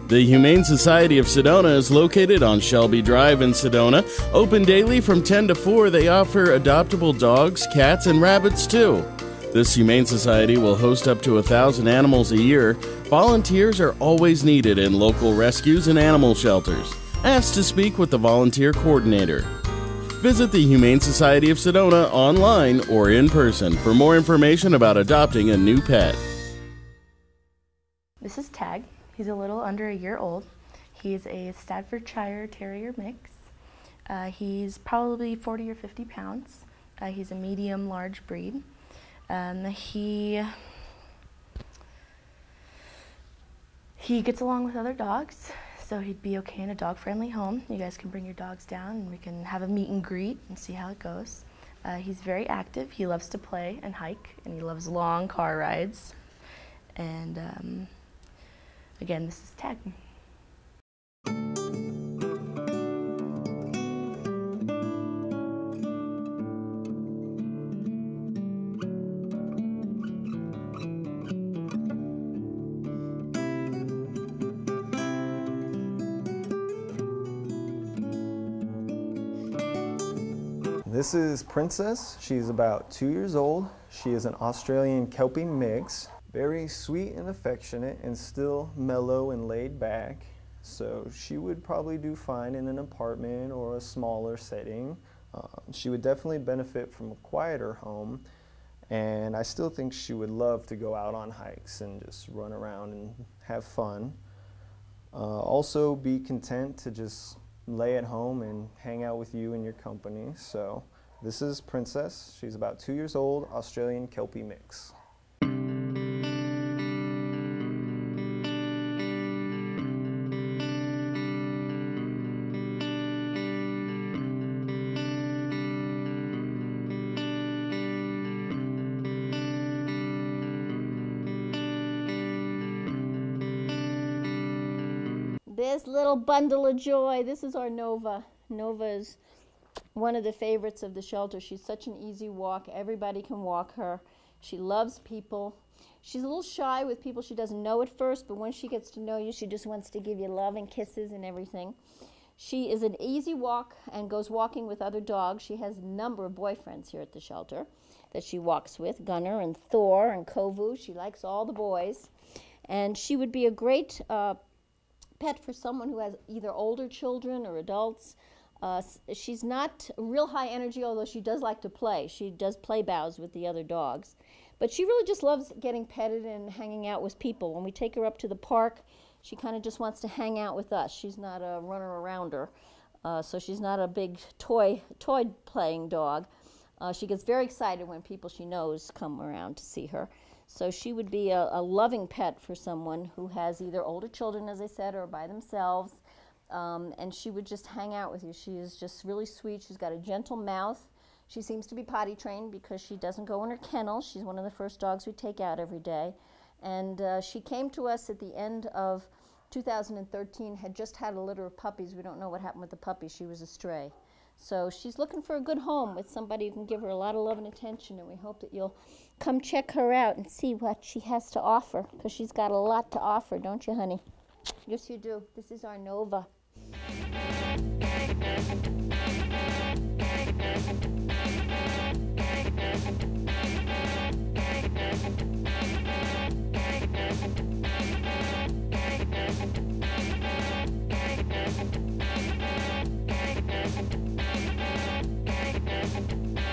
The Humane Society of Sedona is located on Shelby Drive in Sedona. Open daily from 10 to 4, they offer adoptable dogs, cats, and rabbits too. This Humane Society will host up to 1,000 animals a year. Volunteers are always needed in local rescues and animal shelters. Ask to speak with the volunteer coordinator. Visit the Humane Society of Sedona online or in person for more information about adopting a new pet. This is Tag. He's a little under a year old. He's a Staffordshire Terrier mix. He's probably 40 or 50 pounds. He's a medium-large breed. He gets along with other dogs, so he'd be okay in a dog-friendly home. You guys can bring your dogs down and we can have a meet and greet and see how it goes. He's very active. He loves to play and hike, and he loves long car rides. And again, this is Tag. This is Princess. She's about 2 years old. She is an Australian Kelpie mix. Very sweet and affectionate and still mellow and laid back. So she would probably do fine in an apartment or a smaller setting. She would definitely benefit from a quieter home. And I still think she would love to go out on hikes and just run around and have fun. Also be content to just lay at home and hang out with you and your company. So this is Princess. She's about 2 years old, Australian Kelpie mix. This little bundle of joy, this is our Nova. Nova is one of the favorites of the shelter. She's such an easy walk. Everybody can walk her. She loves people. She's a little shy with people she doesn't know at first, but once she gets to know you, she just wants to give you love and kisses and everything. She is an easy walk and goes walking with other dogs. She has a number of boyfriends here at the shelter that she walks with, Gunner and Thor and Kovu. She likes all the boys. And she would be a great pet for someone who has either older children or adults. She's not real high energy, although she does like to play. She does play bows with the other dogs. But she really just loves getting petted and hanging out with people. When we take her up to the park, she kind of just wants to hang out with us. She's not a runner around her. So she's not a big toy playing dog. She gets very excited when people she knows come around to see her. So she would be a loving pet for someone who has either older children, as I said, or by themselves. And she would just hang out with you. She is just really sweet. She's got a gentle mouth. She seems to be potty trained because she doesn't go in her kennel. She's one of the first dogs we take out every day. And she came to us at the end of 2013, had just had a litter of puppies. We don't know what happened with the puppy. She was a stray. So she's looking for a good home with somebody who can give her a lot of love and attention, and we hope that you'll come check her out and see what she has to offer, because she's got a lot to offer, don't you, honey? Yes, you do. This is our Nova.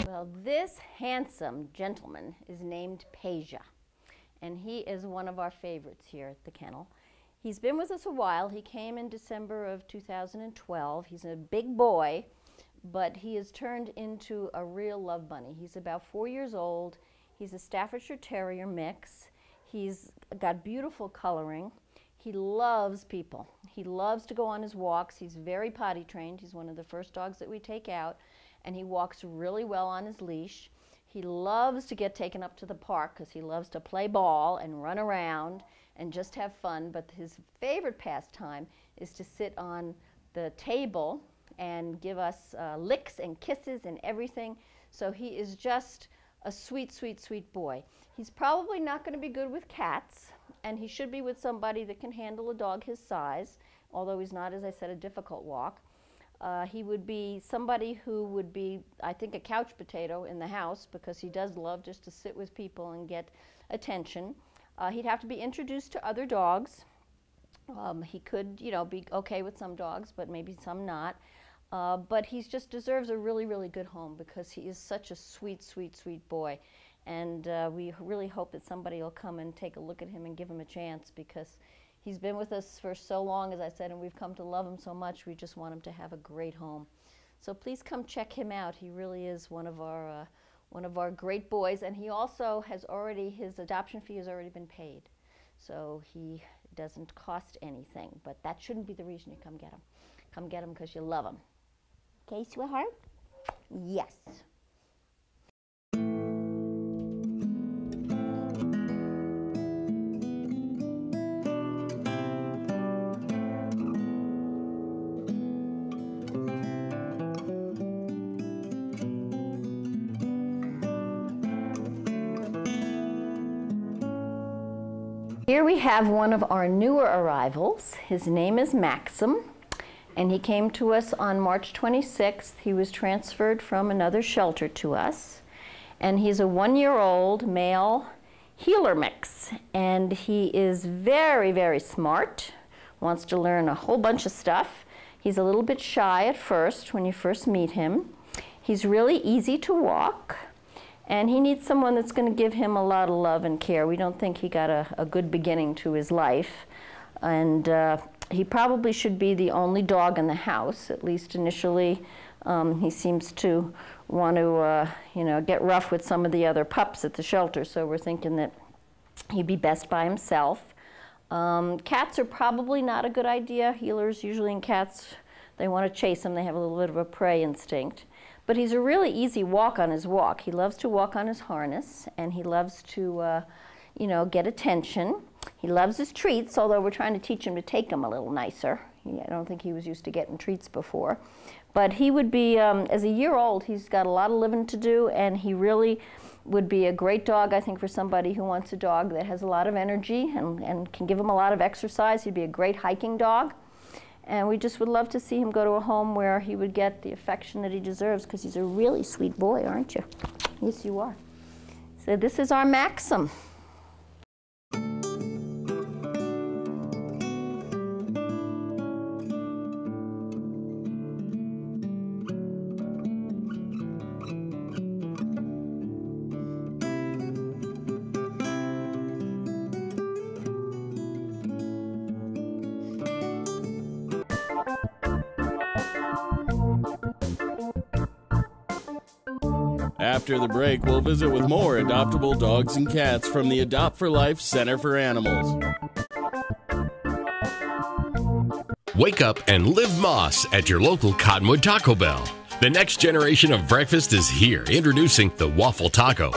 Well, this handsome gentleman is named Peja, and he is one of our favorites here at the kennel. He's been with us a while. He came in December of 2012. He's a big boy, but he has turned into a real love bunny. He's about 4 years old. He's a Staffordshire Terrier mix. He's got beautiful coloring. He loves people. He loves to go on his walks. He's very potty trained. He's one of the first dogs that we take out, and he walks really well on his leash. He loves to get taken up to the park because he loves to play ball and run around and just have fun, but his favorite pastime is to sit on the table and give us licks and kisses and everything. So he is just a sweet, sweet, sweet boy. He's probably not going to be good with cats, and he should be with somebody that can handle a dog his size, although he's not, as I said, a difficult walk. He would be somebody who would be, I think, a couch potato in the house because he does love just to sit with people and get attention. He'd have to be introduced to other dogs. He could, be okay with some dogs, but maybe some not. But he just deserves a really, really good home because he is such a sweet, sweet, sweet boy. And we really hope that somebody will come and take a look at him and give him a chance because he's been with us for so long, as I said, and we've come to love him so much. We just want him to have a great home. So please come check him out. He really is one of our great boys, and he also has his adoption fee has already been paid. So he doesn't cost anything, but that shouldn't be the reason you come get him. Come get him because you love him. Okay, sweetheart? Yes. Here we have one of our newer arrivals. His name is Maxim, and he came to us on March 26th. He was transferred from another shelter to us, and he's a 1-year-old male heeler mix, and he is very, very smart, wants to learn a whole bunch of stuff. He's a little bit shy at first when you first meet him. He's really easy to walk. And he needs someone that's going to give him a lot of love and care. We don't think he got a good beginning to his life. And he probably should be the only dog in the house, at least initially. He seems to want to, get rough with some of the other pups at the shelter, so we're thinking that he'd be best by himself. Cats are probably not a good idea. Heelers, usually in cats, they want to chase them. They have a little bit of a prey instinct. But he's a really easy walk on his walk. He loves to walk on his harness, and he loves to, get attention. He loves his treats, although we're trying to teach him to take them a little nicer. I don't think he was used to getting treats before. But he would be, as a year old, he's got a lot of living to do, and he really would be a great dog, I think, for somebody who wants a dog that has a lot of energy and can give him a lot of exercise. He'd be a great hiking dog. And we just would love to see him go to a home where he would get the affection that he deserves, because he's a really sweet boy, aren't you? Yes, you are. So this is our Maxim. After the break, we'll visit with more adoptable dogs and cats from the Adopt for Life Center for Animals. Wake up and live Moss at your local Cottonwood Taco Bell. The next generation of breakfast is here, introducing the Waffle Taco,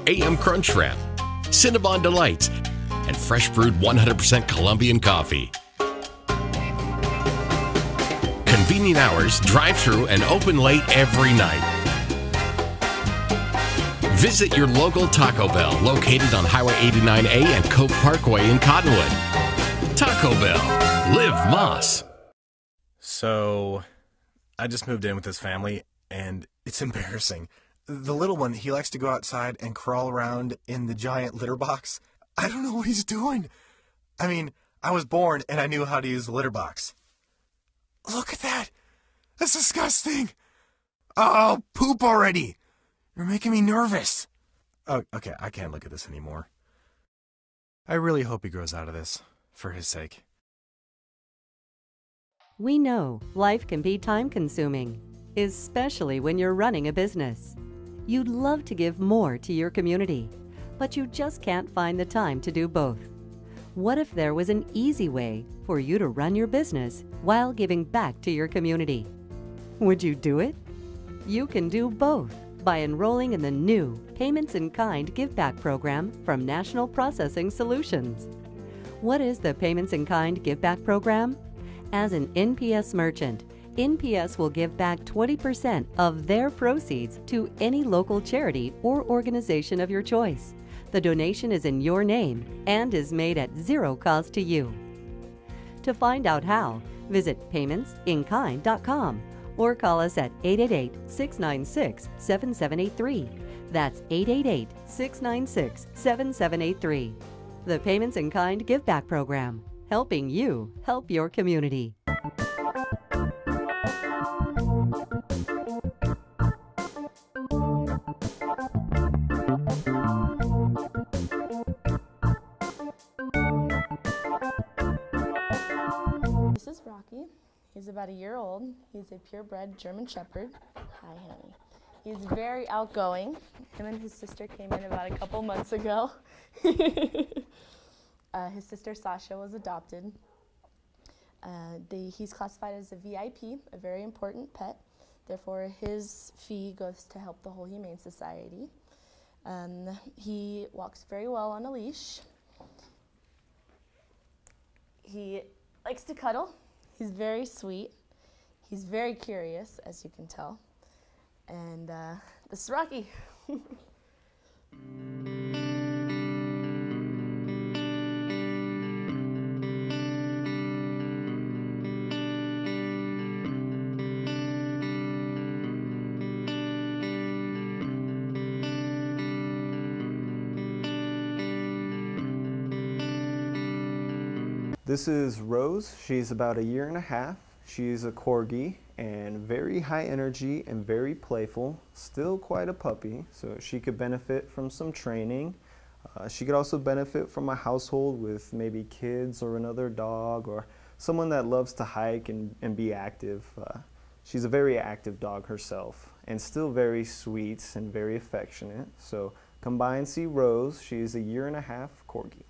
AM Crunch Wrap, Cinnabon Delights, and fresh brewed 100% Colombian coffee. Convenient hours, drive-through, and open late every night. Visit your local Taco Bell, located on Highway 89A and Coke Parkway in Cottonwood. Taco Bell. Live Moss. So, I just moved in with this family, and it's embarrassing. The little one, he likes to go outside and crawl around in the giant litter box. I don't know what he's doing. I mean, I was born, and I knew how to use the litter box. Look at that. That's disgusting. Oh, poop already. You're making me nervous. Oh, okay, I can't look at this anymore. I really hope he grows out of this, for his sake. We know life can be time-consuming, especially when you're running a business. You'd love to give more to your community, but you just can't find the time to do both. What if there was an easy way for you to run your business while giving back to your community? Would you do it? You can do both by enrolling in the new Payments in Kind Give Back program from National Processing Solutions. What is the Payments in Kind Give Back program? As an NPS merchant, NPS will give back 20% of their proceeds to any local charity or organization of your choice. The donation is in your name and is made at zero cost to you. To find out how, visit paymentsinkind.com or call us at 888-696-7783. That's 888-696-7783. The Payments in Kind Give Back program, helping you help your community. This is Rocky. He's about a year old. He's a purebred German Shepherd. Hi, honey. He's very outgoing. Him and his sister came in about a couple months ago. His sister Sasha was adopted. He's classified as a VIP, a very important pet. Therefore, his fee goes to help the whole Humane Society. He walks very well on a leash. He likes to cuddle. He's very sweet. He's very curious, as you can tell. And this is Rocky. This is Rose. She's about a year and a half. She's a corgi and very high energy and very playful. Still quite a puppy, so she could benefit from some training. She could also benefit from a household with maybe kids or another dog or someone that loves to hike and be active. She's a very active dog herself and still very sweet and very affectionate. So come by and see Rose. She's a year and a half corgi.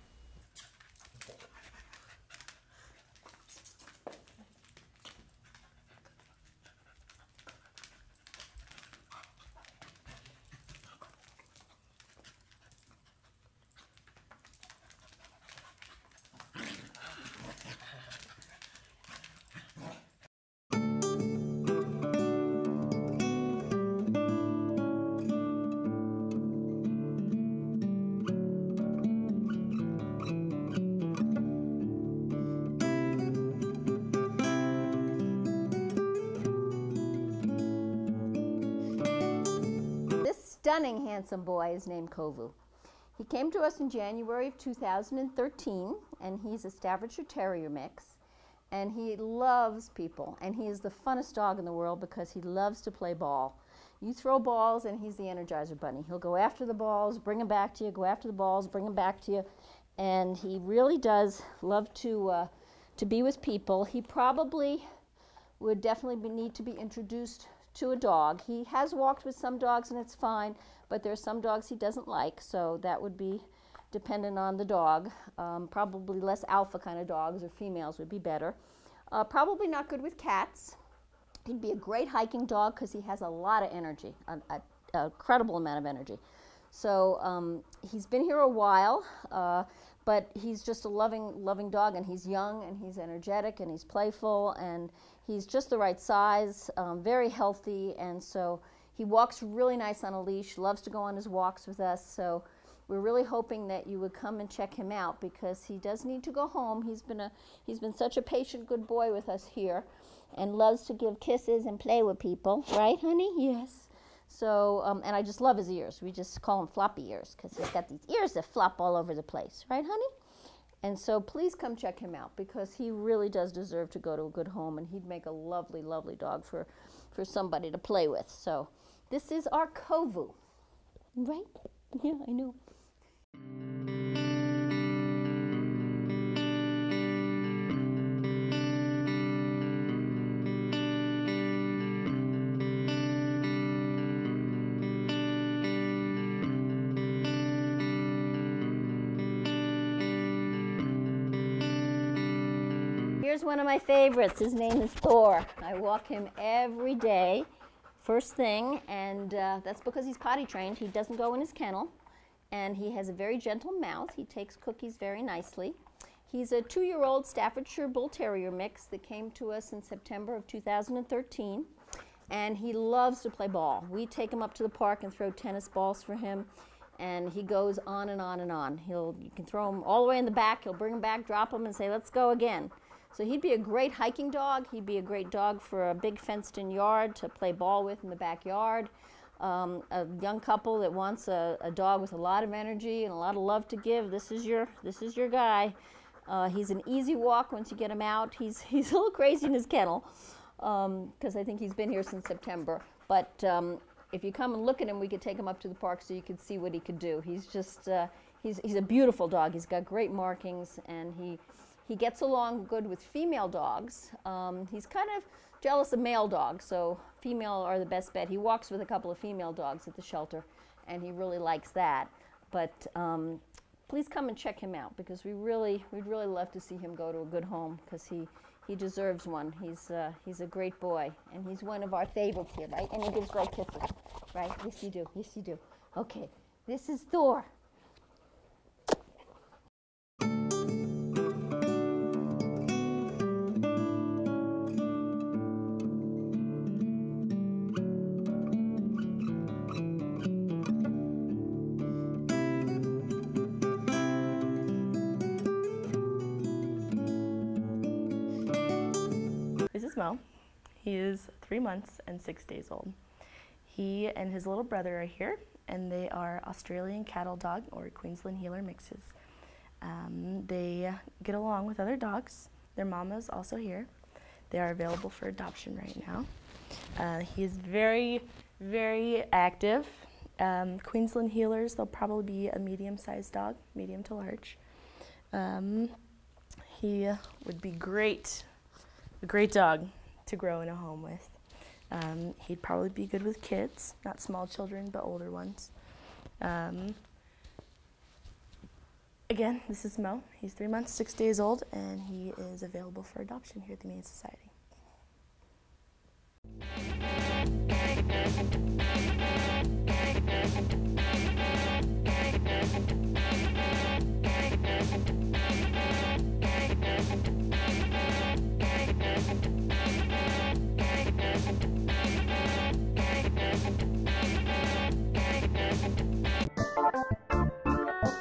Stunning, handsome boy is named Kovu. He came to us in January of 2013, and he's a Staffordshire Terrier mix, and he loves people, and he is the funnest dog in the world because he loves to play ball. You throw balls, and he's the Energizer Bunny. He'll go after the balls, bring them back to you, go after the balls, bring them back to you, and he really does love to be with people. He probably would definitely need to be introduced to a dog. He has walked with some dogs and it's fine, but there are some dogs he doesn't like, so that would be dependent on the dog. Probably less alpha kind of dogs or females would be better. Probably not good with cats. He'd be a great hiking dog because he has a lot of energy, an incredible amount of energy. So he's been here a while, but he's just a loving dog, and he's young and he's energetic and he's playful and he's just the right size, very healthy, and so he walks really nice on a leash, loves to go on his walks with us. So we're really hoping that you would come and check him out because he does need to go home. He's been such a patient, good boy with us here and loves to give kisses and play with people. Right, honey? Yes. So, and I just love his ears. We just call him floppy ears because he's got these ears that flop all over the place. Right, honey? And so please come check him out because he really does deserve to go to a good home, and he'd make a lovely, lovely dog for somebody to play with. So this is our Kovu. Right? Yeah, I know. one of my favorites. His name is Thor. I walk him every day, first thing, and that's because he's potty trained. He doesn't go in his kennel, and he has a very gentle mouth. He takes cookies very nicely. He's a 2-year-old Staffordshire Bull Terrier mix that came to us in September of 2013, and he loves to play ball. We take him up to the park and throw tennis balls for him, and he goes on and on and on. You can throw him all the way in the back, he'll bring him back, drop him, and say, let's go again. So he'd be a great hiking dog. He'd be a great dog for a big fenced-in yard to play ball with in the backyard. A young couple that wants a dog with a lot of energy and a lot of love to give, this is your guy. He's an easy walk once you get him out. He's a little crazy in his kennel because I think he's been here since September. But if you come and look at him, we could take him up to the park so you could see what he could do. He's just, he's a beautiful dog. He's got great markings, and he gets along good with female dogs. He's kind of jealous of male dogs, so female are the best bet. He walks with a couple of female dogs at the shelter, and he really likes that. But please come and check him out, because we'd really love to see him go to a good home, because he deserves one. He's a great boy, and he's one of our favorites here, right? And he gives great kisses, right? Yes, you do. Yes, you do. Okay, this is Thor. This is Mo. He is 3 months and 6 days old. He and his little brother are here, and they are Australian cattle dog or Queensland Heeler mixes. They get along with other dogs. Their mama is also here. They are available for adoption right now. He is very, very active. Queensland Heelers, they'll probably be a medium-sized dog, medium to large. He would be a great dog to grow in a home with. He'd probably be good with kids, not small children, but older ones. Again, this is Mo. He's 3 months, 6 days old, and he is available for adoption here at the Humane Society.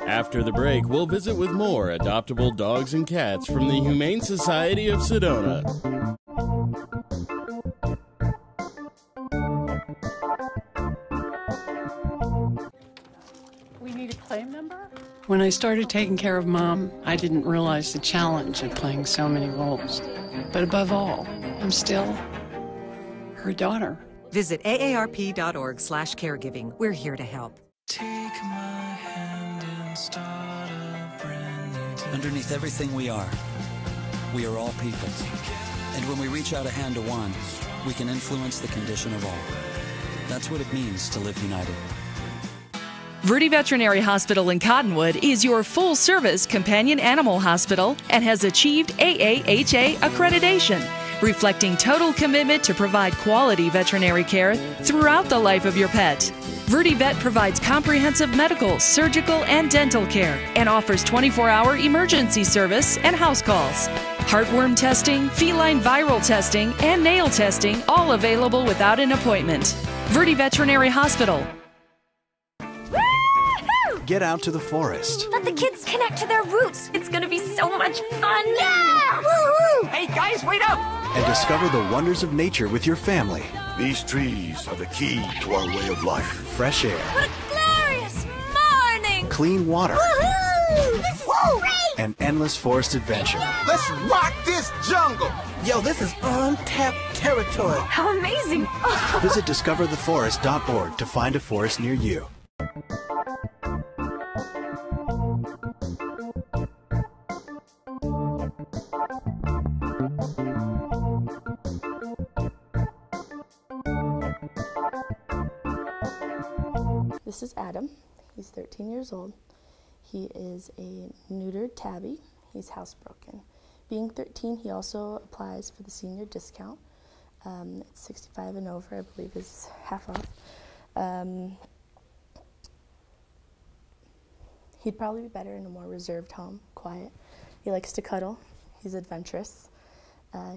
After the break, we'll visit with more adoptable dogs and cats from the Humane Society of Sedona. We need a claim number? When I started taking care of Mom, I didn't realize the challenge of playing so many roles. But above all, I'm still her daughter. Visit aarp.org/caregiving. We're here to help. Take my hand and start a brand new day. Underneath everything we are all people. And when we reach out a hand to one, we can influence the condition of all. That's what it means to live united. Verde Veterinary Hospital in Cottonwood is your full-service companion animal hospital and has achieved AAHA accreditation, reflecting total commitment to provide quality veterinary care throughout the life of your pet. Verde Vet provides comprehensive medical, surgical, and dental care and offers 24-hour emergency service and house calls. Heartworm testing, feline viral testing, and nail testing, all available without an appointment. Verde Veterinary Hospital. Get out to the forest. Let the kids connect to their roots. It's gonna be so much fun. Yeah! Woo-hoo! Hey guys, wait up! And discover the wonders of nature with your family. These trees are the key to our way of life. Fresh air. What a glorious morning! Clean water. Woohoo! This is great! An endless forest adventure. Let's rock this jungle! Yo, this is untapped territory. How amazing! Visit discovertheforest.org to find a forest near you. This is Adam. He's 13 years old. He is a neutered tabby. He's housebroken. Being 13, he also applies for the senior discount. It's 65 and over, I believe, is half off. He'd probably be better in a more reserved home, quiet. He likes to cuddle. He's adventurous.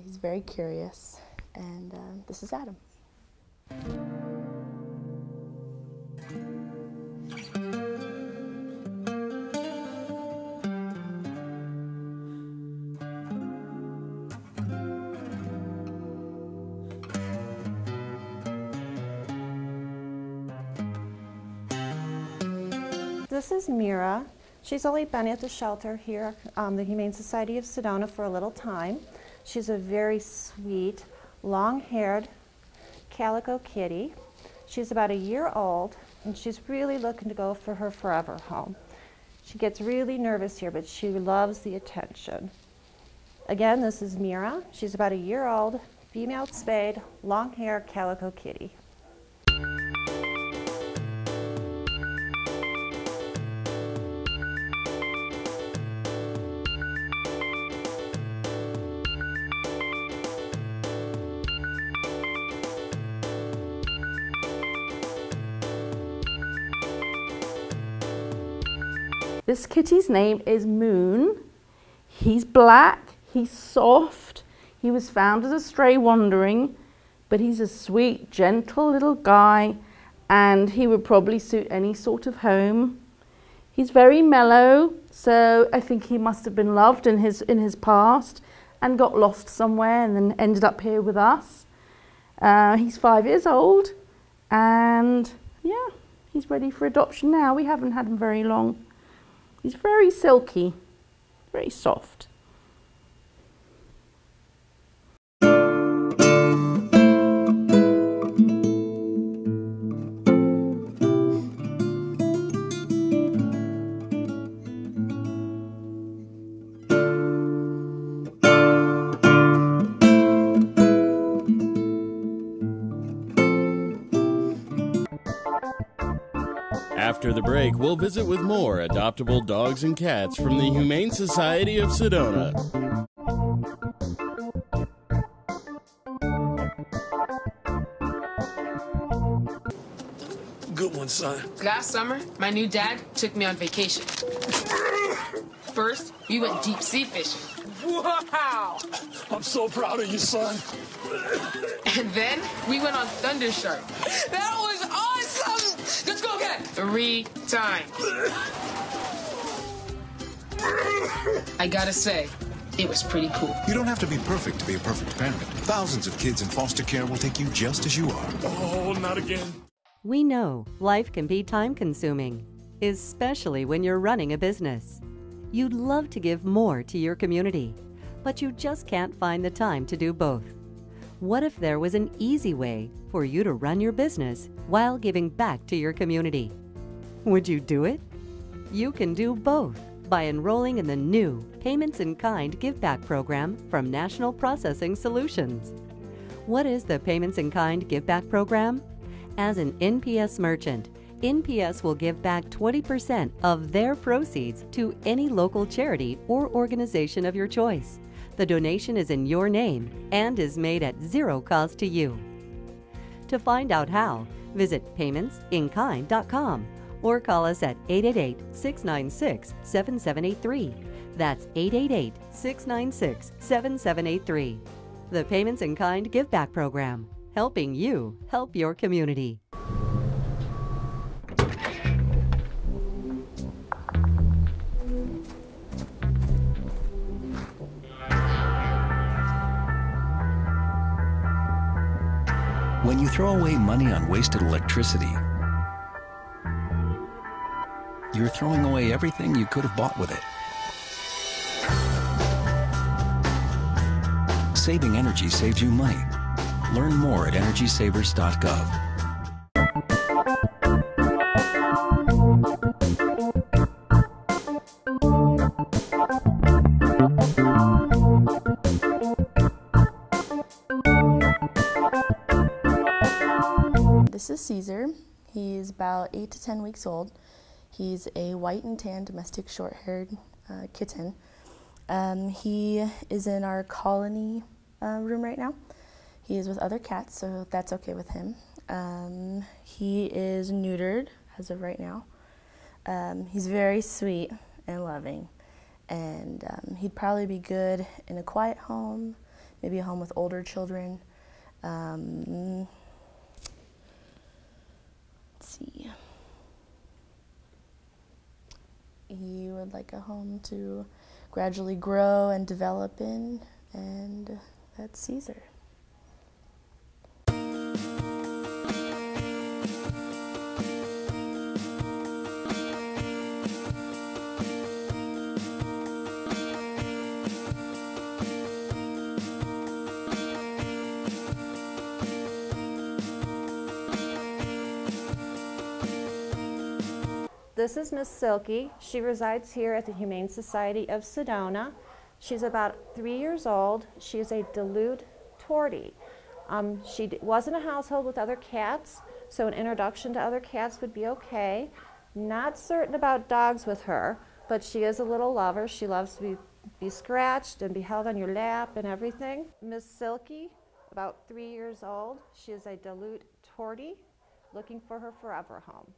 He's very curious. And this is Adam. This is Mira. She's only been at the shelter here, the Humane Society of Sedona, for a little time. She's a very sweet, long-haired calico kitty. She's about a year old, and she's really looking to go for her forever home. She gets really nervous here, but she loves the attention. Again, this is Mira. She's about a year old, female spayed, long-haired calico kitty. This kitty's name is Moon. He's black, he's soft. He was found as a stray wandering, but he's a sweet, gentle little guy, and he would probably suit any sort of home. He's very mellow, so I think he must have been loved in his past and got lost somewhere and then ended up here with us. He's 5 years old, and yeah, he's ready for adoption now. We haven't had him very long. He's very silky, very soft. After the break, we'll visit with more adoptable dogs and cats from the Humane Society of Sedona. Good one, son. Last summer, my new dad took me on vacation. First, we went deep sea fishing. Wow! I'm so proud of you, son. And then we went on Thunder Shark. That was awesome! Let's go again. 3 times. I gotta say, it was pretty cool. You don't have to be perfect to be a perfect parent. Thousands of kids in foster care will take you just as you are. Oh, not again. We know life can be time-consuming, especially when you're running a business. You'd love to give more to your community, but you just can't find the time to do both. What if there was an easy way for you to run your business while giving back to your community? Would you do it? You can do both by enrolling in the new Payments in Kind Give Back program from National Processing Solutions. What is the Payments in Kind Give Back program? As an NPS merchant, NPS will give back 20% of their proceeds to any local charity or organization of your choice. The donation is in your name and is made at zero cost to you. To find out how, visit paymentsinkind.com or call us at 888-696-7783. That's 888-696-7783. The Payments in Kind Give Back program, helping you help your community. When you throw away money on wasted electricity, you're throwing away everything you could have bought with it. Saving energy saves you money. Learn more at EnergySavers.gov. This is Caesar. He's about 8 to 10 weeks old. He's a white and tan domestic short-haired kitten. He is in our colony room right now. He is with other cats, so that's okay with him. He is neutered as of right now. He's very sweet and loving, and he'd probably be good in a quiet home, maybe a home with older children. Let's see. He would like a home to gradually grow and develop in, and that's Caesar. This is Miss Silky. She resides here at the Humane Society of Sedona. She's about 3 years old. She's a Duluth Tortie. She was in a household with other cats, so an introduction to other cats would be okay. Not certain about dogs with her, but she is a little lover. She loves to be scratched and be held on your lap and everything. Miss Silky, about 3 years old. She is a Duluth Tortie, looking for her forever home.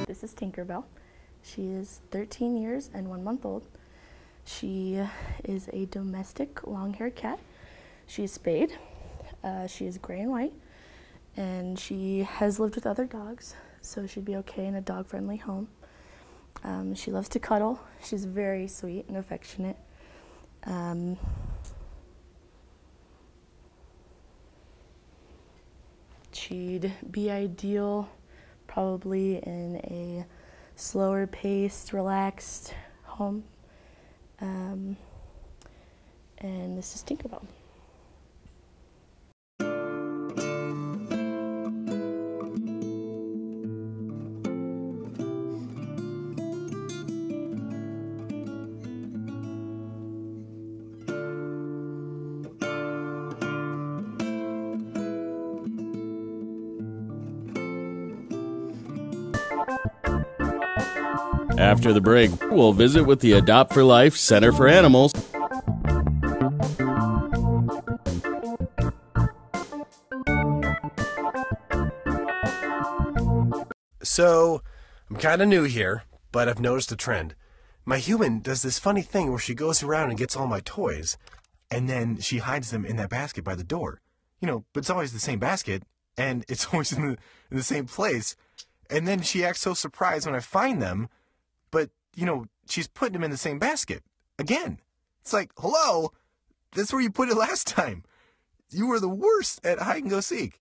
This is Tinkerbell. She is 13 years and 1 month old. She is a domestic long-haired cat. She is spayed. She is gray and white, and she has lived with other dogs, so she'd be okay in a dog-friendly home. She loves to cuddle. She's very sweet and affectionate. She'd be ideal probably in a slower paced, relaxed home. And this is Tinkerbell. After the break, we'll visit with the Adopt for Life Center for Animals. So, I'm kind of new here, but I've noticed a trend. My human does this funny thing where she goes around and gets all my toys, and then she hides them in that basket by the door. You know, but it's always the same basket, and it's always in the same place. And then she acts so surprised when I find them, but, you know, she's putting them in the same basket. Again. It's like, hello? That's where you put it last time. You were the worst at hide and go seek.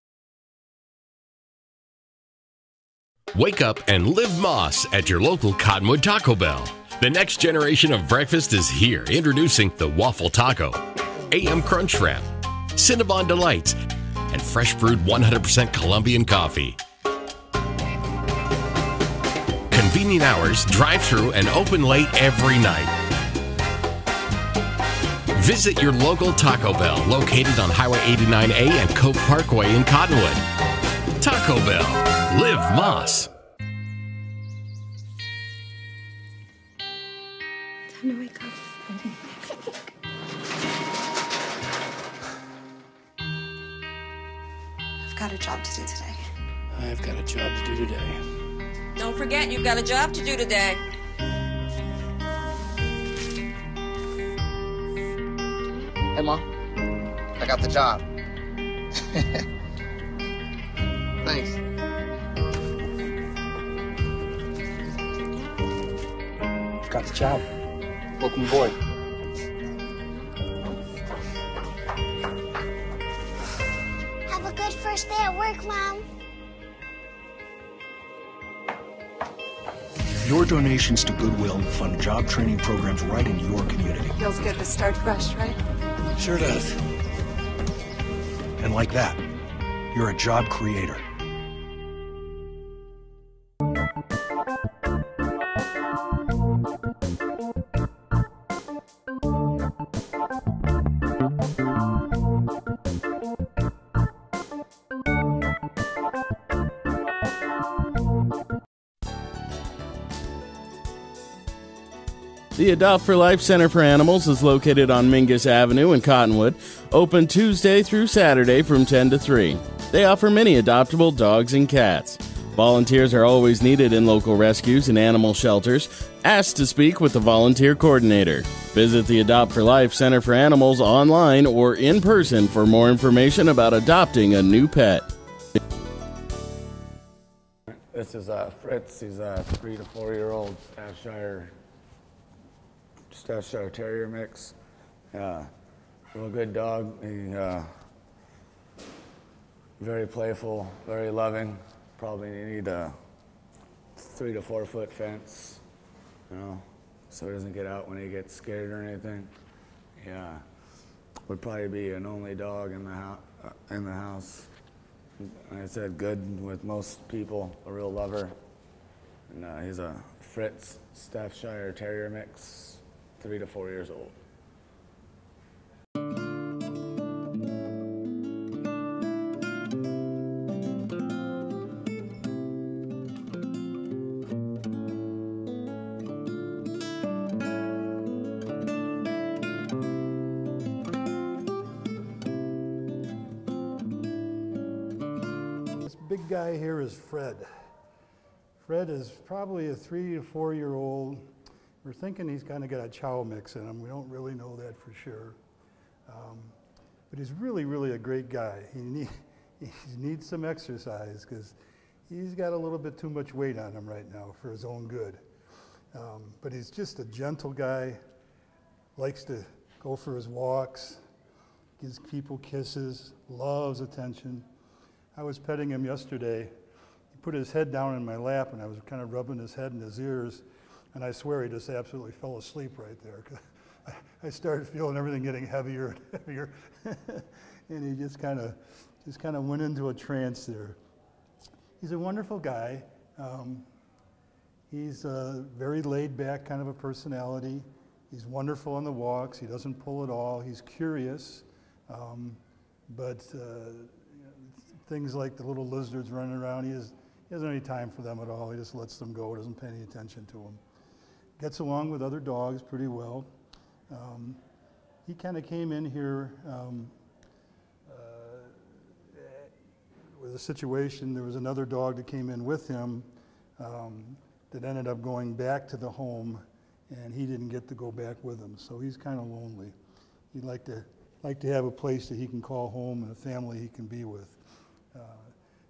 Wake up and live Moss at your local Cottonwood Taco Bell. The next generation of breakfast is here. Introducing the Waffle Taco, AM Crunch Wrap, Cinnabon Delights, and fresh brewed 100% Colombian coffee. Convenient hours, drive-through, and open late every night. Visit your local Taco Bell located on Highway 89A and Coke Parkway in Cottonwood. Taco Bell. Live Moss. Time to wake up. I've got a job to do today. I've got a job to do today. Don't forget, you've got a job to do today. Hey, Mom. I got the job. Thanks. Got the job. Welcome aboard. Have a good first day at work, Mom. Your donations to Goodwill fund job training programs right in your community. Feels good to start fresh, right? Sure does. And like that, you're a job creator. The Adopt for Life Center for Animals is located on Mingus Avenue in Cottonwood, open Tuesday through Saturday from 10 to 3. They offer many adoptable dogs and cats. Volunteers are always needed in local rescues and animal shelters. Ask to speak with the volunteer coordinator. Visit the Adopt for Life Center for Animals online or in person for more information about adopting a new pet. This is Fritz. He's a 3 to 4 year old Staffordshire Terrier mix. Real good dog. He very playful, very loving. Probably need a 3 to 4 foot fence, so he doesn't get out when he gets scared or anything. Yeah, would probably be an only dog in the house. Like I said, good with most people, a real lover. And he's a Fritz Staffordshire Terrier mix, 3 to 4 years old. Big guy here is Fred. Fred is probably a 3 to 4 year old. We're thinking he's kind of got a chow mix in him. We don't really know that for sure. But he's really, really a great guy. He needs some exercise because he's got a little bit too much weight on him right now for his own good. But he's just a gentle guy, likes to go for his walks, gives people kisses, loves attention. I was petting him yesterday. He put his head down in my lap and I was kind of rubbing his head and his ears, and I swear he just absolutely fell asleep right there. I started feeling everything getting heavier and heavier, and he just kind of went into a trance there. He's a wonderful guy. He's a very laid back kind of a personality. He's wonderful on the walks. He doesn't pull at all. He's curious, but things like the little lizards running around, he doesn't have any time for them at all. He just lets them go, doesn't pay any attention to them. Gets along with other dogs pretty well. He kind of came in here with a situation. There was another dog that came in with him that ended up going back to the home, and he didn't get to go back with him, so he's kind of lonely. He'd like to have a place that he can call home and a family he can be with.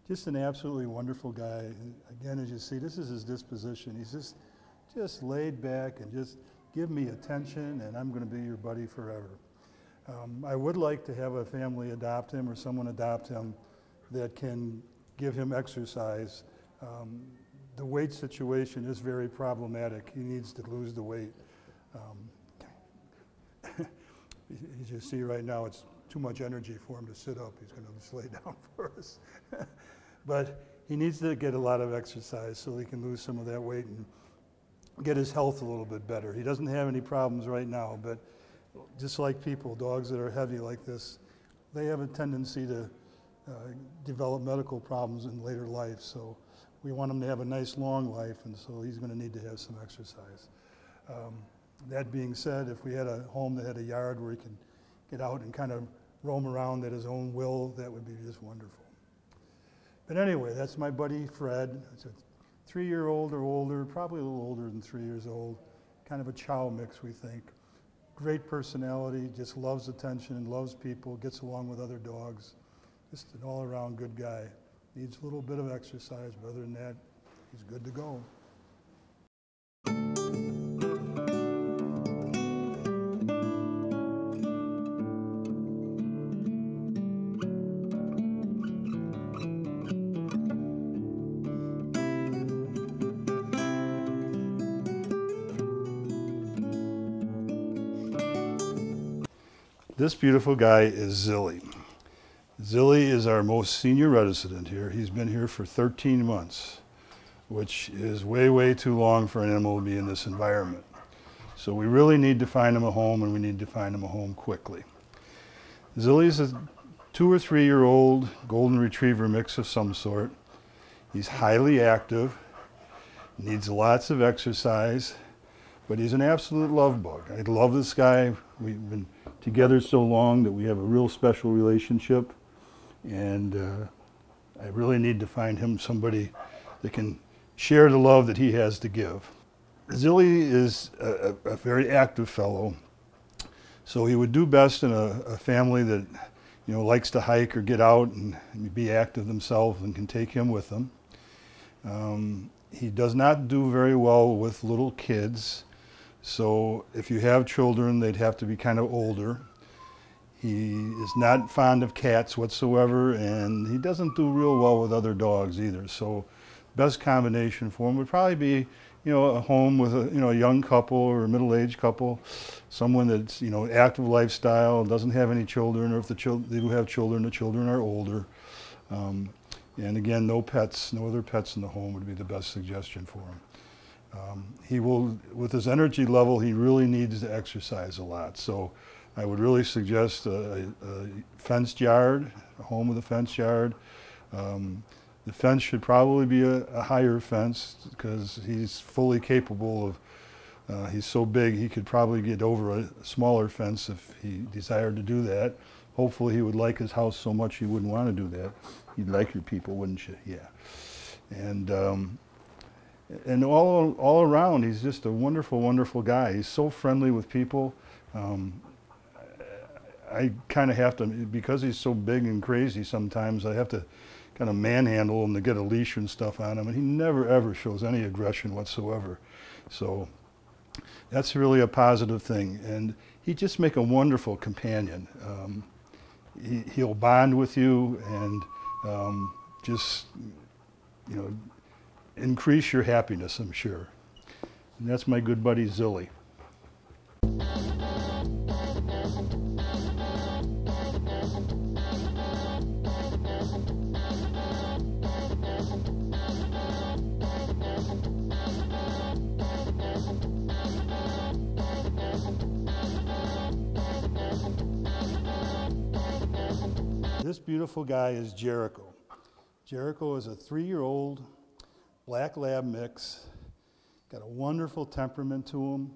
Just an absolutely wonderful guy. Again, as you see, this is his disposition. He's just laid back and just give me attention and I'm going to be your buddy forever. I would like to have a family adopt him or someone adopt him that can give him exercise. The weight situation is very problematic. He needs to lose the weight. As you see right now, it's too much energy for him to sit up. He's going to just lay down for us. But he needs to get a lot of exercise so he can lose some of that weight and get his health a little bit better. He doesn't have any problems right now, but just like people, dogs that are heavy like this, they have a tendency to develop medical problems in later life. So we want him to have a nice long life, and so he's going to need to have some exercise. That being said, if we had a home that had a yard where he can get out and kind of roam around at his own will, that would be just wonderful. But anyway, that's my buddy Fred. It's a 3-year-old or older, probably a little older than 3 years old, kind of a chow mix, we think. Great personality, just loves attention, loves people, gets along with other dogs. Just an all-around good guy. Needs a little bit of exercise, but other than that, he's good to go. This beautiful guy is Zilly. Zilly is our most senior resident here. He's been here for 13 months, which is way, way too long for an animal to be in this environment. So we really need to find him a home, and we need to find him a home quickly. Zilly is a 2 or 3 year old golden retriever mix of some sort. He's highly active, needs lots of exercise, But he's an absolute love bug. I love this guy. We've been together so long that we have a real special relationship. And I really need to find him somebody that can share the love that he has to give. Zilly is a very active fellow. So he would do best in a family that, you know, likes to hike or get out and be active themselves and can take him with them. He does not do very well with little kids. So if you have children, they'd have to be kind of older. He is not fond of cats whatsoever, and he doesn't do real well with other dogs either. So best combination for him would probably be, you know, a home with a young couple or a middle-aged couple, someone that's, you know, active lifestyle, doesn't have any children, or if they do have children, the children are older. And again, no pets, no other pets in the home would be the best suggestion for him. He will, with his energy level, he really needs to exercise a lot. So I would really suggest a fenced yard, a home with a fenced yard. The fence should probably be a higher fence because he's fully capable of, he's so big he could probably get over a smaller fence if he desired to do that. Hopefully he would like his house so much he wouldn't want to do that. You'd like your people, wouldn't you? Yeah. And all around, he's just a wonderful, wonderful guy. He's so friendly with people. I kind of have to, because he's so big and crazy sometimes, I have to kind of manhandle him to get a leash and stuff on him, and he never ever shows any aggression whatsoever. So that's really a positive thing. And he'd just make a wonderful companion. He'll bond with you and just, you know, increase your happiness, I'm sure. And that's my good buddy Zilly. This beautiful guy is Jericho. Jericho is a 3-year-old black lab mix, got a wonderful temperament to him,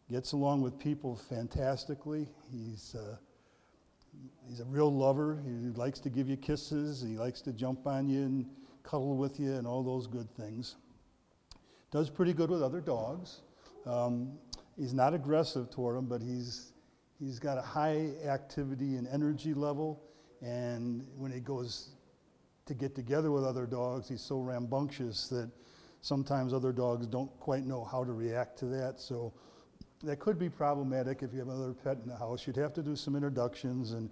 gets along with people fantastically. He's a real lover. He likes to give you kisses. He likes to jump on you and cuddle with you and all those good things. Does pretty good with other dogs. He's not aggressive toward them, but he's got a high activity and energy level. And when he goes to get together with other dogs, he's so rambunctious that sometimes other dogs don't quite know how to react to that. So that could be problematic if you have another pet in the house. You'd have to do some introductions and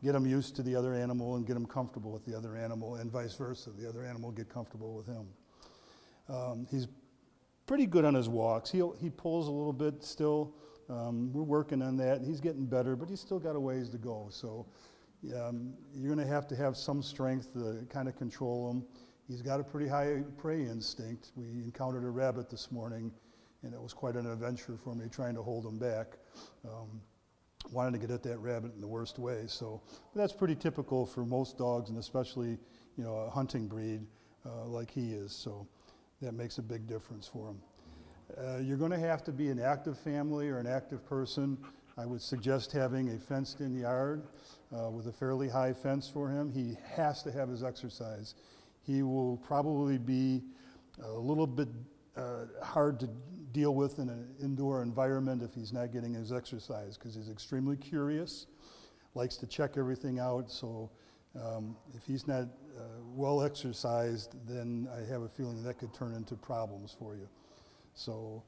get them used to the other animal and get them comfortable with the other animal, and vice versa. The other animal get comfortable with him. He's pretty good on his walks. He pulls a little bit still. We're working on that. He's getting better, but he's still got a ways to go. So you're going to have some strength to kind of control him. He's got a pretty high prey instinct. We encountered a rabbit this morning, and it was quite an adventure for me trying to hold him back. Wanted to get at that rabbit in the worst way. So that's pretty typical for most dogs, and especially, you know, a hunting breed like he is. So that makes a big difference for him. You're going to have to be an active family or an active person. I would suggest having a fenced-in yard with a fairly high fence for him. He has to have his exercise. He will probably be a little bit hard to deal with in an indoor environment if he's not getting his exercise, because he's extremely curious, likes to check everything out. So if he's not well exercised, then I have a feeling that could turn into problems for you. So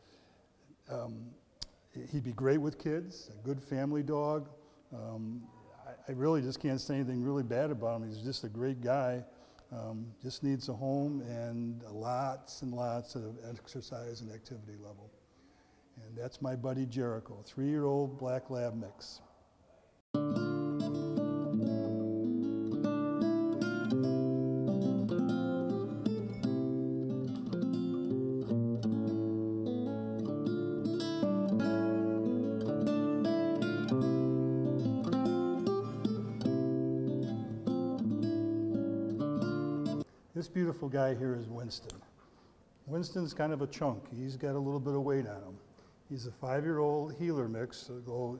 he'd be great with kids, a good family dog. I really just can't say anything really bad about him. He's just a great guy. Just needs a home and lots and lots of exercise and activity level. And that's my buddy Jericho, 3-year-old black lab mix. This beautiful guy here is Winston. Winston's kind of a chunk. He's got a little bit of weight on him. He's a 5-year-old healer mix. So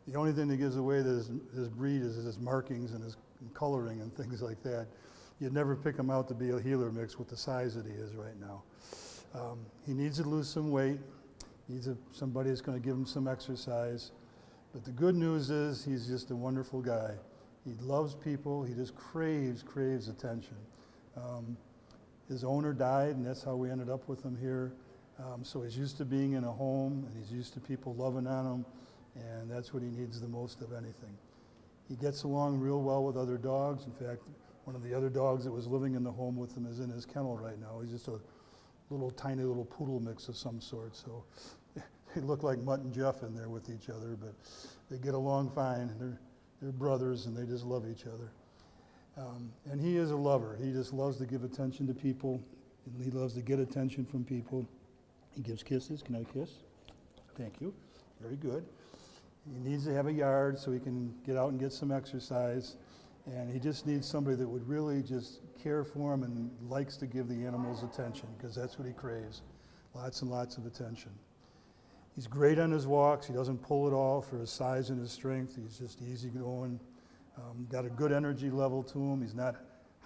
the only thing that gives away his breed is his markings and his coloring and things like that. You'd never pick him out to be a healer mix with the size that he is right now. He needs to lose some weight. He needs somebody that's going to give him some exercise. But the good news is he's just a wonderful guy. He loves people. He just craves attention. His owner died, and that's how we ended up with him here. So he's used to being in a home, and he's used to people loving on him, and that's what he needs the most of anything. He gets along real well with other dogs. In fact, one of the other dogs that was living in the home with him is in his kennel right now. He's just a tiny little poodle mix of some sort. So they look like Mutt and Jeff in there with each other, but they get along fine. They're brothers, and they just love each other. And he is a lover. He just loves to give attention to people, and he loves to get attention from people. He gives kisses. Can I kiss? Thank you. Very good. He needs to have a yard so he can get out and get some exercise. And he just needs somebody that would really just care for him and likes to give the animals attention, because that's what he craves, lots and lots of attention. He's great on his walks. He doesn't pull at all for his size and his strength. He's just easygoing. Got a good energy level to him. He's not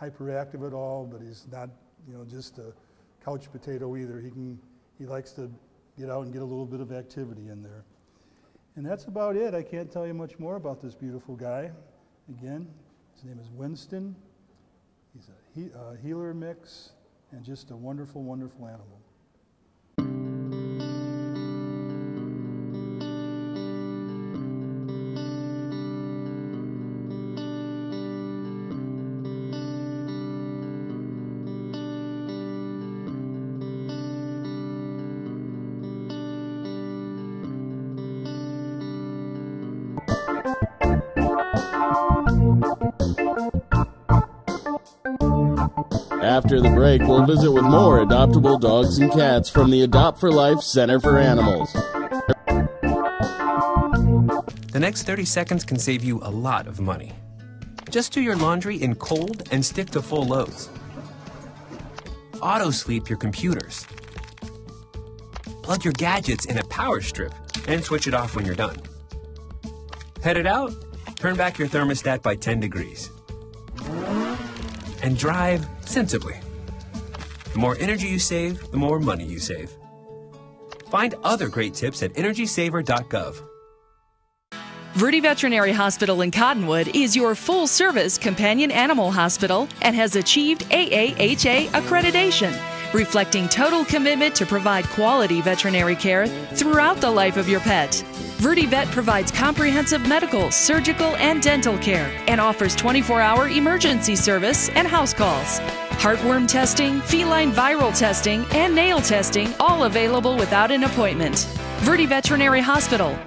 hyperactive at all, but he's not, just a couch potato either. He likes to get out and get a little bit of activity in there. And that's about it. I can't tell you much more about this beautiful guy. Again, his name is Winston. He's a healer mix and just a wonderful, wonderful animal. After the break, we'll visit with more adoptable dogs and cats from the Adopt for Life Center for Animals. The next 30 seconds can save you a lot of money. Just do your laundry in cold and stick to full loads. Auto-sleep your computers. Plug your gadgets in a power strip and switch it off when you're done. Headed out? Turn back your thermostat by 10 degrees. And drive sensibly. The more energy you save, the more money you save. Find other great tips at energysaver.gov. Verde Veterinary Hospital in Cottonwood is your full-service companion animal hospital and has achieved AAHA accreditation, reflecting total commitment to provide quality veterinary care throughout the life of your pet. Verde Vet provides comprehensive medical, surgical, and dental care and offers 24-hour emergency service and house calls. Heartworm testing, feline viral testing, and nail testing, all available without an appointment. Verde Veterinary Hospital.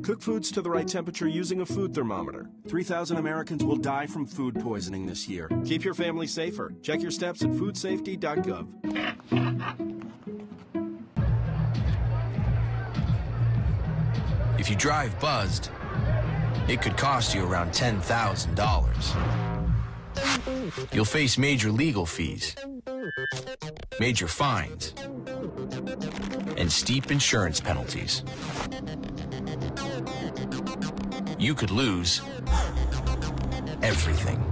Cook foods to the right temperature using a food thermometer. 3,000 Americans will die from food poisoning this year. Keep your family safer. Check your steps at foodsafety.gov. If you drive buzzed, it could cost you around $10,000. You'll face major legal fees, major fines, and steep insurance penalties. You could lose everything.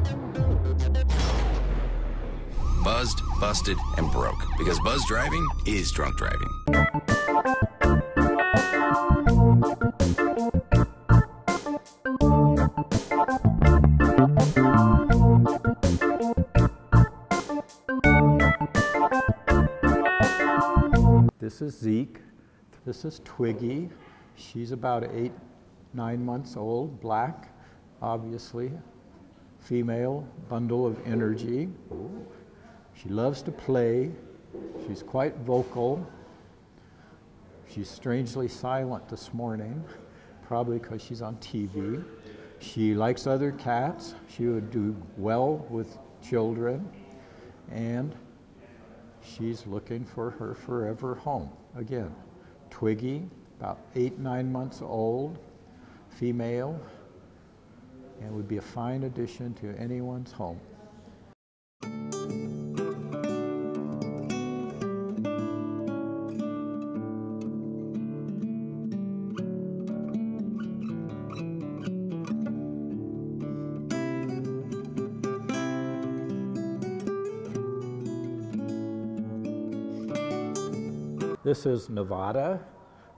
Buzzed, busted, and broke. Because buzz driving is drunk driving. This is Zeke. This is Twiggy. She's about 8-9 months old, black, obviously, female, bundle of energy. She loves to play. She's quite vocal. She's strangely silent this morning, probably because she's on TV. She likes other cats. She would do well with children. And She's looking for her forever home. Again, Twiggy, about 8-9 months old, female, and would be a fine addition to anyone's home. This is Nevada,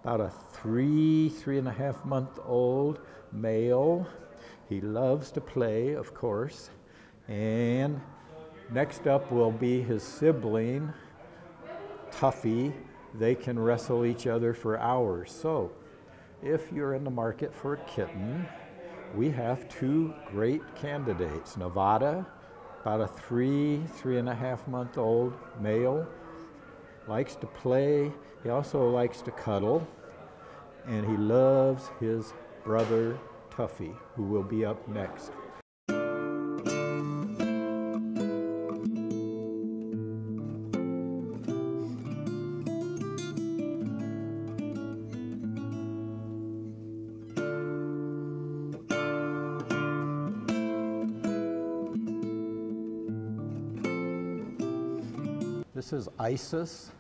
about a 3.5 month old male. He loves to play, of course. And next up will be his sibling, Tuffy. They can wrestle each other for hours. So if you're in the market for a kitten, we have 2 great candidates. Nevada, about a 3.5 month old male, likes to play. He also likes to cuddle, and he loves his brother Tuffy, who will be up next. This is Isis,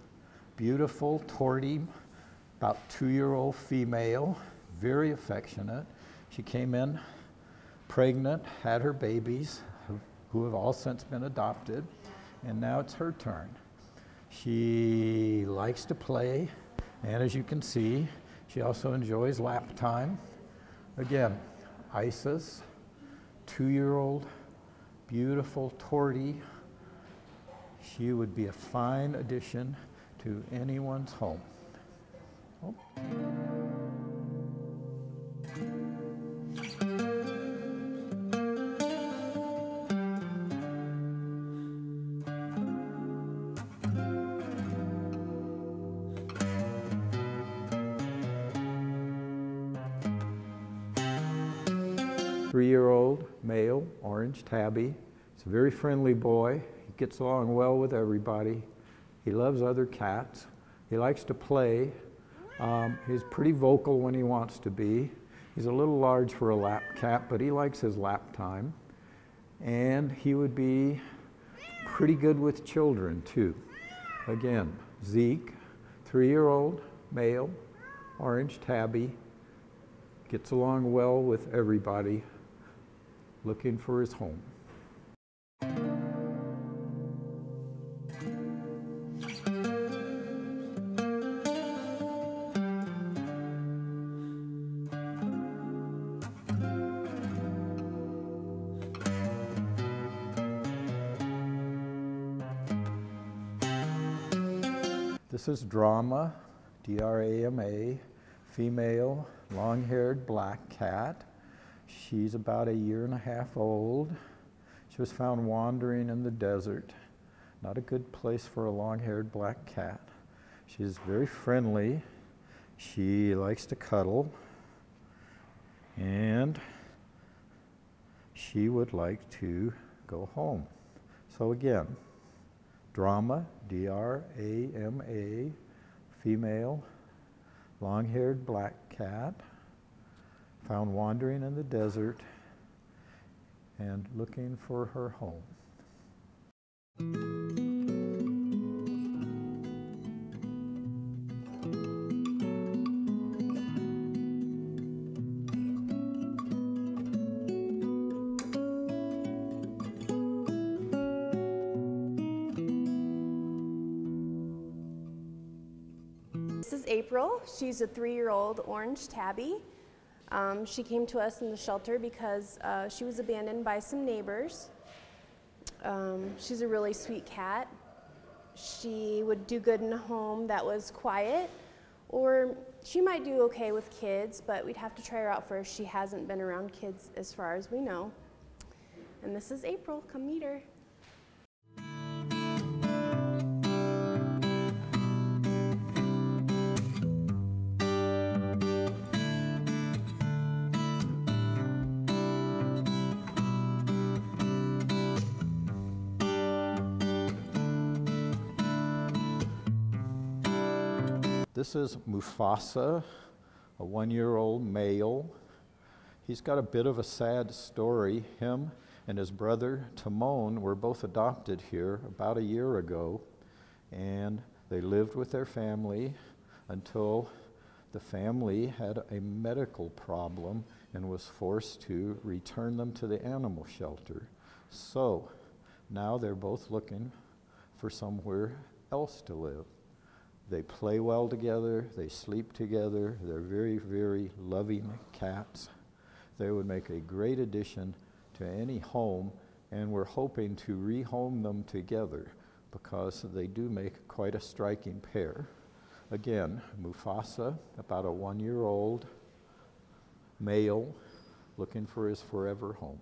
beautiful tortie, about 2-year-old female, very affectionate. She came in pregnant, had her babies, who have all since been adopted, and now it's her turn. She likes to play, and as you can see, she also enjoys lap time. Again, Isis, 2-year-old, beautiful tortie. She would be a fine addition to anyone's home. Oh. Three-year-old male, orange tabby. He's a very friendly boy. He gets along well with everybody. He loves other cats. He likes to play. He's pretty vocal when he wants to be. He's a little large for a lap cat, but he likes his lap time. And he would be pretty good with children too. Again, Zeke, 3-year-old male, orange tabby, gets along well with everybody, looking for his home. This is Drama, D-R-A-M-A, female, long-haired black cat. She's about 1.5 years old. She was found wandering in the desert. Not a good place for a long-haired black cat. She's very friendly. She likes to cuddle. And she would like to go home. So again, Drama, D-R-A-M-A, female, long-haired black cat, found wandering in the desert and looking for her home. This is April. She's a 3-year-old orange tabby. She came to us in the shelter because she was abandoned by some neighbors. She's a really sweet cat. She would do good in a home that was quiet, or she might do okay with kids, but we'd have to try her out first. She hasn't been around kids as far as we know. And this is April. Come meet her. This is Mufasa, a 1-year-old male. He's got a bit of a sad story. Him and his brother Timon were both adopted here about a year ago, and they lived with their family until the family had a medical problem and was forced to return them to the animal shelter. So now they're both looking for somewhere else to live. They play well together, they sleep together, they're very, very loving cats. They would make a great addition to any home, and we're hoping to rehome them together because they do make quite a striking pair. Again, Mufasa, about a 1-year-old male looking for his forever home.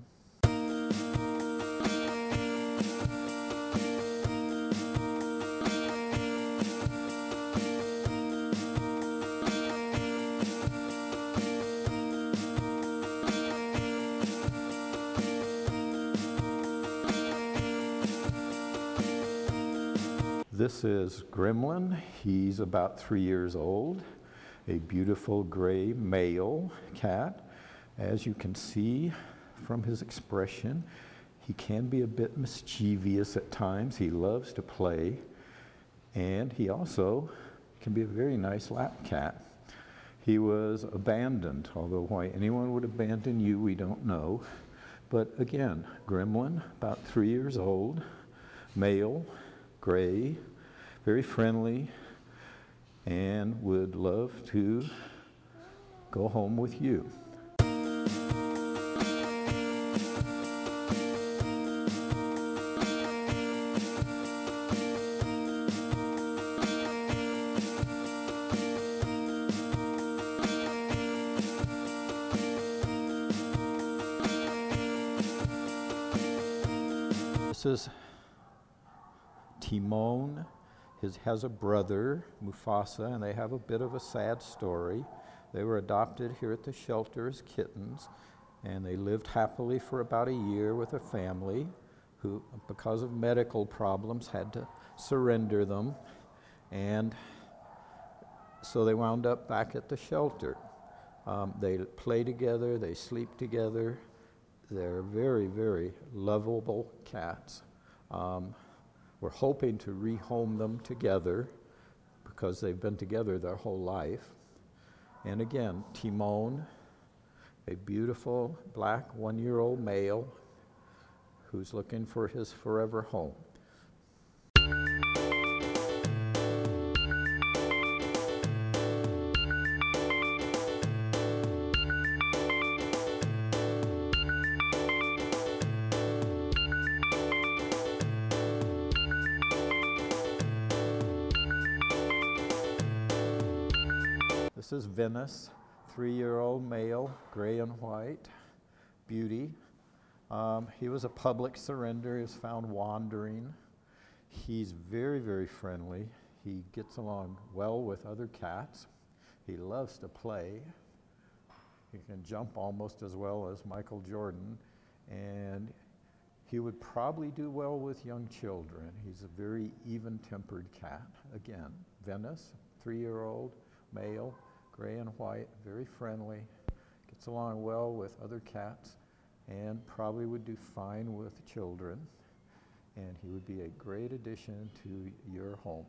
This is Gremlin. He's about 3 years old, a beautiful gray male cat. As you can see from his expression, he can be a bit mischievous at times. He loves to play, and he also can be a very nice lap cat. He was abandoned, although why anyone would abandon you, we don't know. But again, Gremlin, about 3 years old, male, gray, very friendly, and would love to go home with you. This is Timon. He has a brother, Mufasa, and they have a bit of a sad story. They were adopted here at the shelter as kittens, and they lived happily for about a year with a family who, because of medical problems, had to surrender them, and so they wound up back at the shelter. They play together, they sleep together. They're very, very lovable cats. We're hoping to rehome them together because they've been together their whole life. And again, Timon, a beautiful black 1-year-old male who's looking for his forever home. This is Venice, 3-year-old male, gray and white, beauty. He was a public surrender. He was found wandering. He's very, very friendly. He gets along well with other cats. He loves to play. He can jump almost as well as Michael Jordan. And he would probably do well with young children. He's a very even-tempered cat. Again, Venice, 3-year-old male, gray and white, very friendly, gets along well with other cats, and probably would do fine with children, and he would be a great addition to your home.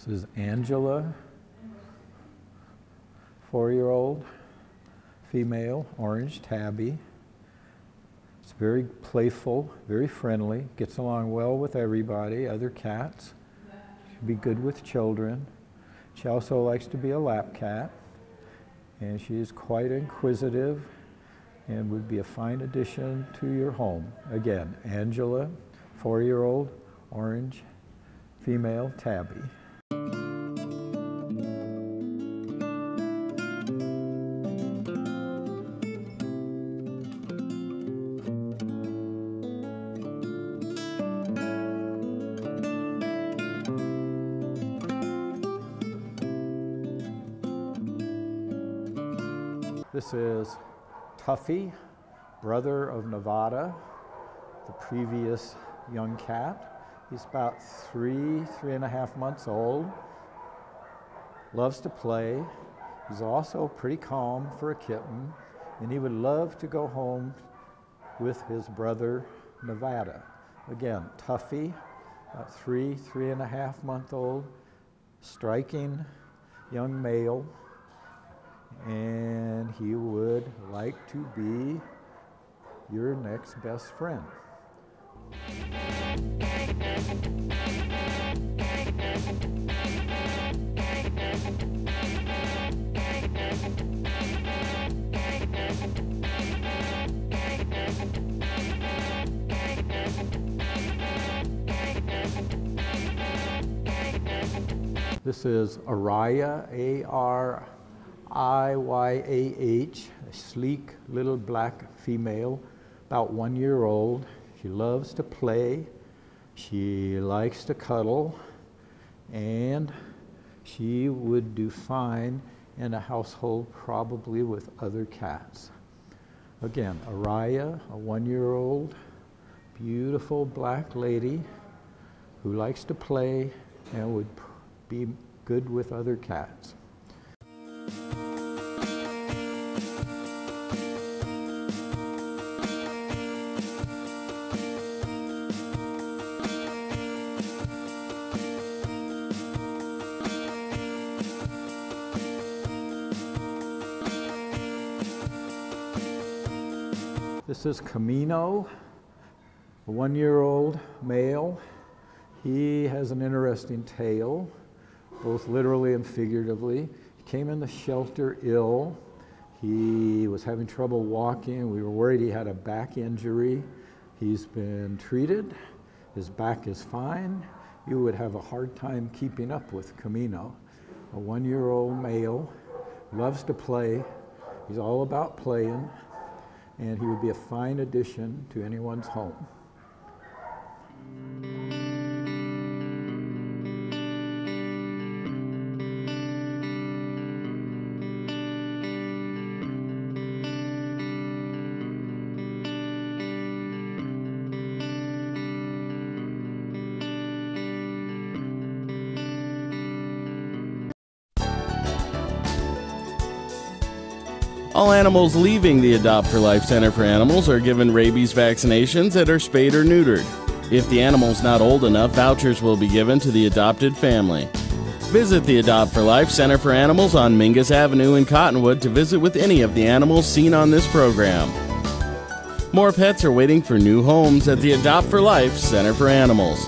This is Angela, 4-year-old, female, orange tabby. It's very playful, very friendly, gets along well with everybody, other cats. Should be good with children. She also likes to be a lap cat, and she is quite inquisitive and would be a fine addition to your home. Again, Angela, 4-year-old, orange, female tabby. This is Tuffy, brother of Nevada, the previous young cat. He's about 3.5 months old. Loves to play. He's also pretty calm for a kitten, and he would love to go home with his brother, Nevada. Again, Tuffy, about 3.5 month old, striking young male, and he would like to be your next best friend. This is Araya, A-R-I-Y-A-H, a sleek little black female, about 1 year old. She loves to play, she likes to cuddle, and she would do fine in a household probably with other cats. Again, Araya, a 1 year old, beautiful black lady who likes to play and would be good with other cats. This is Camino, a 1 year old male. He has an interesting tale, both literally and figuratively. He came in the shelter ill. He was having trouble walking. We were worried he had a back injury. He's been treated. His back is fine. You would have a hard time keeping up with Camino. A 1 year old male, loves to play. He's all about playing, and he would be a fine addition to anyone's home. All animals leaving the Adopt for Life Center for Animals are given rabies vaccinations and are spayed or neutered. If the animal's not old enough, vouchers will be given to the adopted family. Visit the Adopt for Life Center for Animals on Mingus Avenue in Cottonwood to visit with any of the animals seen on this program. More pets are waiting for new homes at the Adopt for Life Center for Animals.